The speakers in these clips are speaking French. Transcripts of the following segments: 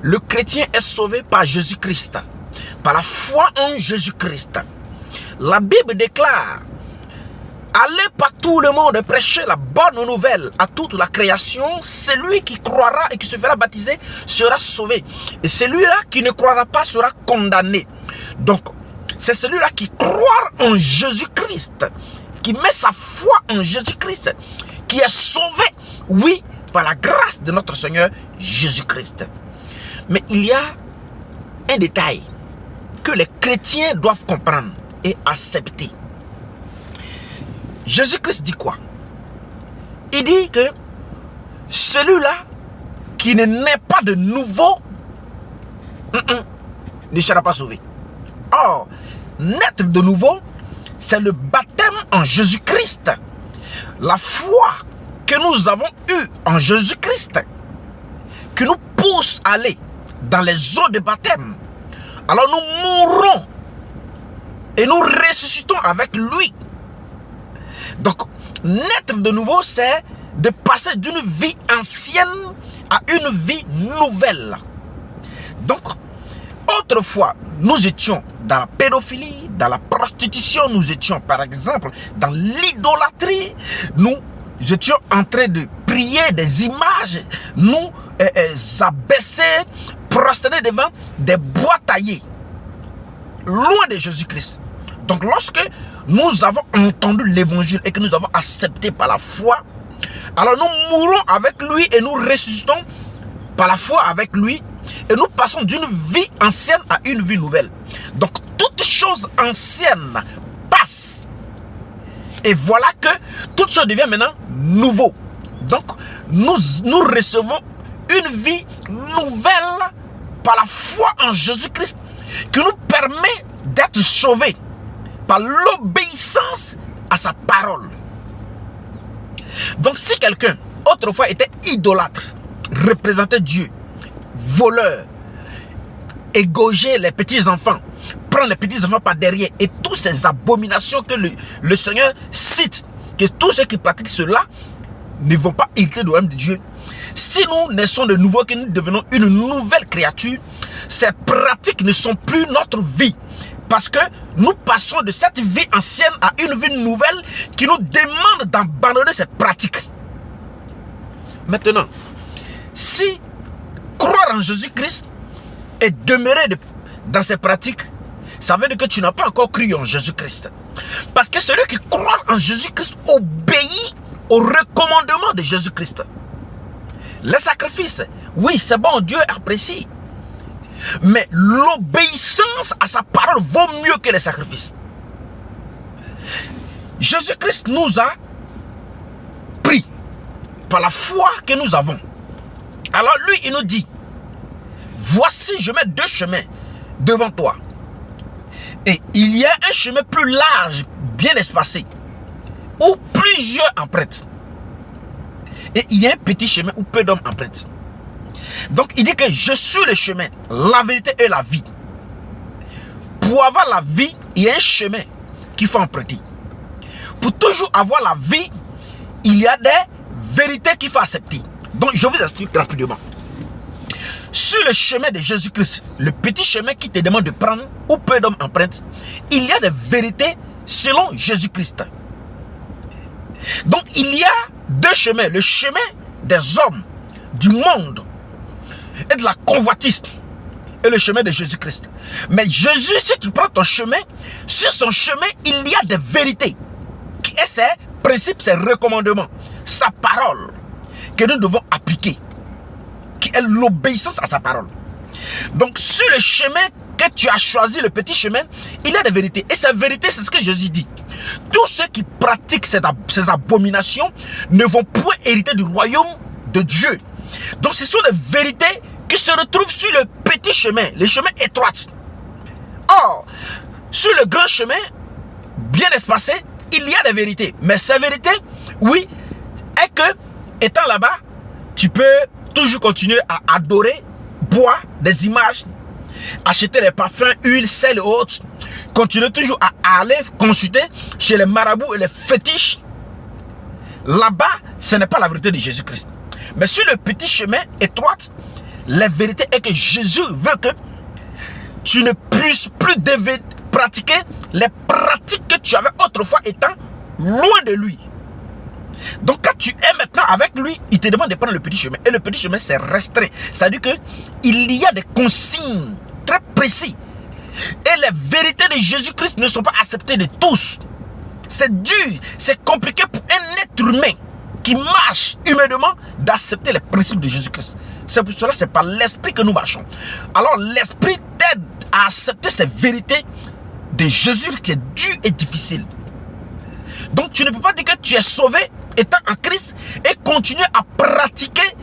Le chrétien est sauvé par Jésus-Christ, par la foi en Jésus-Christ. La Bible déclare: allez par tout le monde prêcher la bonne nouvelle à toute la création. Celui qui croira et qui se fera baptiser sera sauvé. Et celui-là qui ne croira pas sera condamné. Donc, c'est celui-là qui croit en Jésus-Christ, qui met sa foi en Jésus-Christ, qui est sauvé, oui, par la grâce de notre Seigneur Jésus-Christ. Mais il y a un détail que les chrétiens doivent comprendre et accepter. Jésus-Christ dit quoi? Il dit que celui-là qui ne naît pas de nouveau ne sera pas sauvé. Or, naître de nouveau, c'est le baptême en Jésus-Christ. La foi que nous avons eue en Jésus-Christ, qui nous pousse à aller dans les eaux de baptême. Alors nous mourrons et nous ressuscitons avec lui. Donc, naître de nouveau, c'est de passer d'une vie ancienne à une vie nouvelle. Donc, autrefois, nous étions dans la pédophilie, dans la prostitution, nous étions par exemple dans l'idolâtrie, nous étions en train de prier des images, nous abaisser, prosterner devant des bois taillés, loin de Jésus-Christ. Donc lorsque nous avons entendu l'évangile et que nous avons accepté par la foi, alors nous mourons avec lui et nous ressuscitons par la foi avec lui. Et nous passons d'une vie ancienne à une vie nouvelle. Donc, toutes choses anciennes passent. Et voilà que toute chose devient maintenant nouveau. Donc, nous recevons une vie nouvelle par la foi en Jésus-Christ qui nous permet d'être sauvés par l'obéissance à sa parole. Donc, si quelqu'un autrefois était idolâtre, représentait Dieu, voleur, égorger les petits-enfants, prendre les petits-enfants par derrière et toutes ces abominations que le Seigneur cite, que tous ceux qui pratiquent cela ne vont pas hériter du royaume de Dieu. Si nous naissons de nouveau, que nous devenons une nouvelle créature, ces pratiques ne sont plus notre vie. Parce que nous passons de cette vie ancienne à une vie nouvelle qui nous demande d'abandonner ces pratiques. Maintenant, si croire en Jésus-Christ et demeurer dans ces pratiques, ça veut dire que tu n'as pas encore cru en Jésus-Christ. Parce que celui qui croit en Jésus-Christ obéit au recommandement de Jésus-Christ. Les sacrifices, oui, c'est bon, Dieu apprécie. Mais l'obéissance à sa parole vaut mieux que les sacrifices. Jésus-Christ nous a pris par la foi que nous avons. Alors lui, il nous dit: voici, je mets deux chemins devant toi. Et il y a un chemin plus large, bien espacé, où plusieurs empruntent. Et il y a un petit chemin où peu d'hommes empruntent. Donc il dit que je suis le chemin, la vérité et la vie. Pour avoir la vie, il y a un chemin qu'il faut emprunter. Pour toujours avoir la vie, il y a des vérités qu'il faut accepter. Donc je vous explique rapidement. Sur le chemin de Jésus-Christ, le petit chemin qui te demande de prendre, où peu d'hommes empruntent, il y a des vérités selon Jésus-Christ. Donc il y a deux chemins, le chemin des hommes, du monde et de la convoitise, et le chemin de Jésus-Christ. Mais Jésus, si tu prends ton chemin, sur son chemin, il y a des vérités, et ses principes, ses recommandements, sa parole, que nous devons appliquer, qui est l'obéissance à sa parole. Donc sur le chemin que tu as choisi, le petit chemin, il y a des vérités. Et ces vérités, c'est ce que Jésus dit. Tous ceux qui pratiquent ces abominations ne vont point hériter du royaume de Dieu. Donc ce sont des vérités qui se retrouvent sur le petit chemin, le chemin étroit. Or, sur le grand chemin, bien espacé, il y a des vérités. Mais ces vérités, oui, est que, étant là-bas, tu peux toujours continuer à adorer, boire des images, acheter des parfums, huile, sel et autres, continuer toujours à aller consulter chez les marabouts et les fétiches. Là-bas, ce n'est pas la vérité de Jésus-Christ. Mais sur le petit chemin étroit, les vérités et que Jésus veut que tu ne puisses plus pratiquer les pratiques que tu avais autrefois étant loin de lui. Donc quand tu es maintenant avec lui, il te demande de prendre le petit chemin. Et le petit chemin, c'est restreint. C'est-à-dire qu'il y a des consignes très précises. Et les vérités de Jésus-Christ ne sont pas acceptées de tous. C'est dur, c'est compliqué pour un être humain qui marche humainement d'accepter les principes de Jésus-Christ. C'est pour cela, c'est par l'esprit que nous marchons. Alors l'esprit t'aide à accepter ces vérités de Jésus qui est dur et difficile. Donc tu ne peux pas dire que tu es sauvé étant en Christ et continuer à pratiquer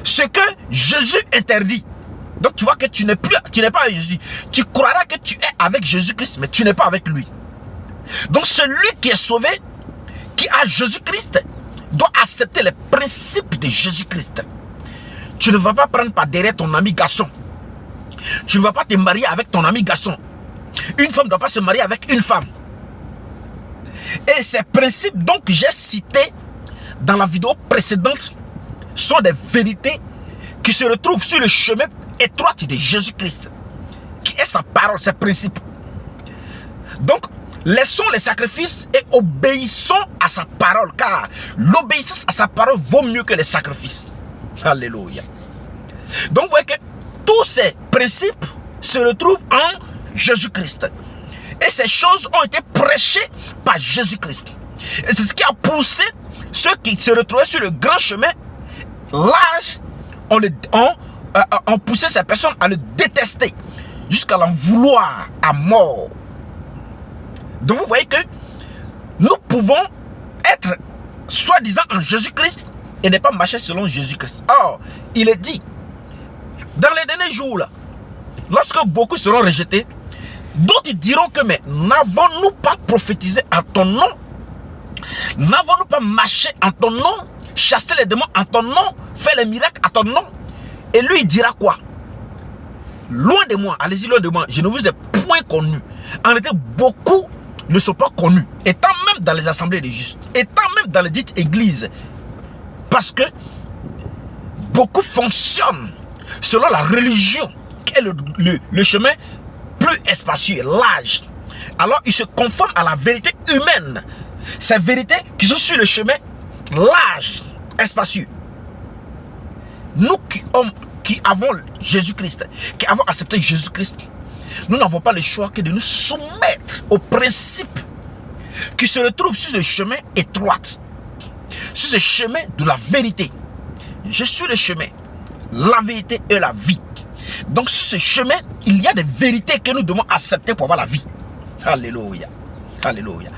ce que Jésus interdit. Donc tu vois que tu n'es pas avec Jésus. Tu croiras que tu es avec Jésus-Christ, mais tu n'es pas avec lui. Donc celui qui est sauvé, qui a Jésus-Christ, doit accepter les principes de Jésus-Christ. Tu ne vas pas prendre par derrière ton ami garçon. Tu ne vas pas te marier avec ton ami garçon. Une femme ne doit pas se marier avec une femme. Et ces principes donc que j'ai cités dans la vidéo précédente sont des vérités qui se retrouvent sur le chemin étroit de Jésus-Christ, qui est sa parole, ses principes. Donc, laissons les sacrifices et obéissons à sa parole, car l'obéissance à sa parole vaut mieux que les sacrifices. Alléluia. Donc, vous voyez que tous ces principes se retrouvent en Jésus-Christ. Et ces choses ont été prêchées par Jésus-Christ. Et c'est ce qui a poussé ceux qui se retrouvaient sur le grand chemin large, ont poussé ces personnes à le détester, jusqu'à l'en vouloir à mort. Donc vous voyez que nous pouvons être soi-disant en Jésus-Christ et ne pas marcher selon Jésus-Christ. Or, il est dit, dans les derniers jours, là, lorsque beaucoup seront rejetés, d'autres diront que mais n'avons-nous pas prophétisé en ton nom? N'avons-nous pas marché en ton nom? Chassé les démons en ton nom? Fait les miracles en ton nom? Et lui il dira quoi? Loin de moi, allez-y, loin de moi, je ne vous ai point connu. En réalité, beaucoup ne sont pas connus, étant même dans les assemblées des justes, étant même dans les dites églises. Parce que beaucoup fonctionnent selon la religion, qui est le chemin plus espacieux, large. Alors ils se conforment à la vérité humaine. Ces vérités qui sont sur le chemin large, espacieux. Nous qui avons Jésus-Christ, qui avons accepté Jésus-Christ, nous n'avons pas le choix que de nous soumettre aux principes qui se retrouvent sur le chemin étroit, sur ce chemin de la vérité. Je suis le chemin, la vérité et la vie. Donc sur ce chemin, il y a des vérités que nous devons accepter pour avoir la vie. Alléluia. Alléluia.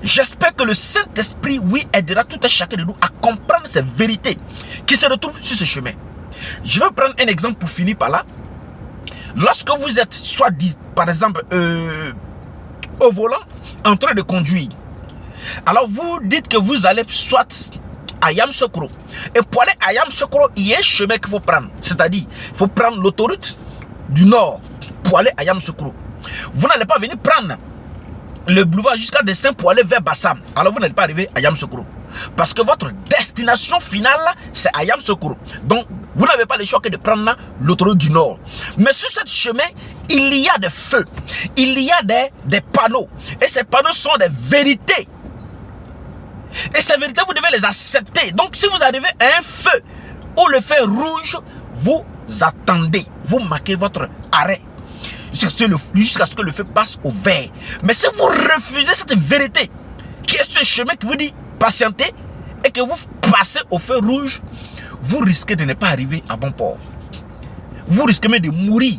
J'espère que le Saint-Esprit, oui, aidera tout un chacun de nous à comprendre ces vérités qui se retrouvent sur ce chemin. Je vais prendre un exemple pour finir par là. Lorsque vous êtes soit dit, par exemple, au volant, en train de conduire, alors vous dites que vous allez soit à Yamoussoukro. Et pour aller à Yamoussoukro, il y a un chemin qu'il faut prendre. C'est-à-dire, il faut prendre l'autoroute du nord pour aller à Yamoussoukro. Vous n'allez pas venir prendre le boulevard jusqu'à destin pour aller vers Bassam. Alors vous n'allez pas arriver à Yamoussoukro. Parce que votre destination finale, c'est à Yamoussoukro. Donc, vous n'avez pas le choix que de prendre l'autoroute du nord. Mais sur ce chemin, il y a des feux. Il y a des panneaux. Et ces panneaux sont des vérités. Et ces vérités, vous devez les accepter. Donc, si vous arrivez à un feu où le feu rouge, vous attendez. Vous marquez votre arrêt. Jusqu'à ce que le feu passe au vert. Mais si vous refusez cette vérité, qui est ce chemin qui vous dit patientez, et que vous passez au feu rouge, vous risquez de ne pas arriver à bon port. Vous risquez même de mourir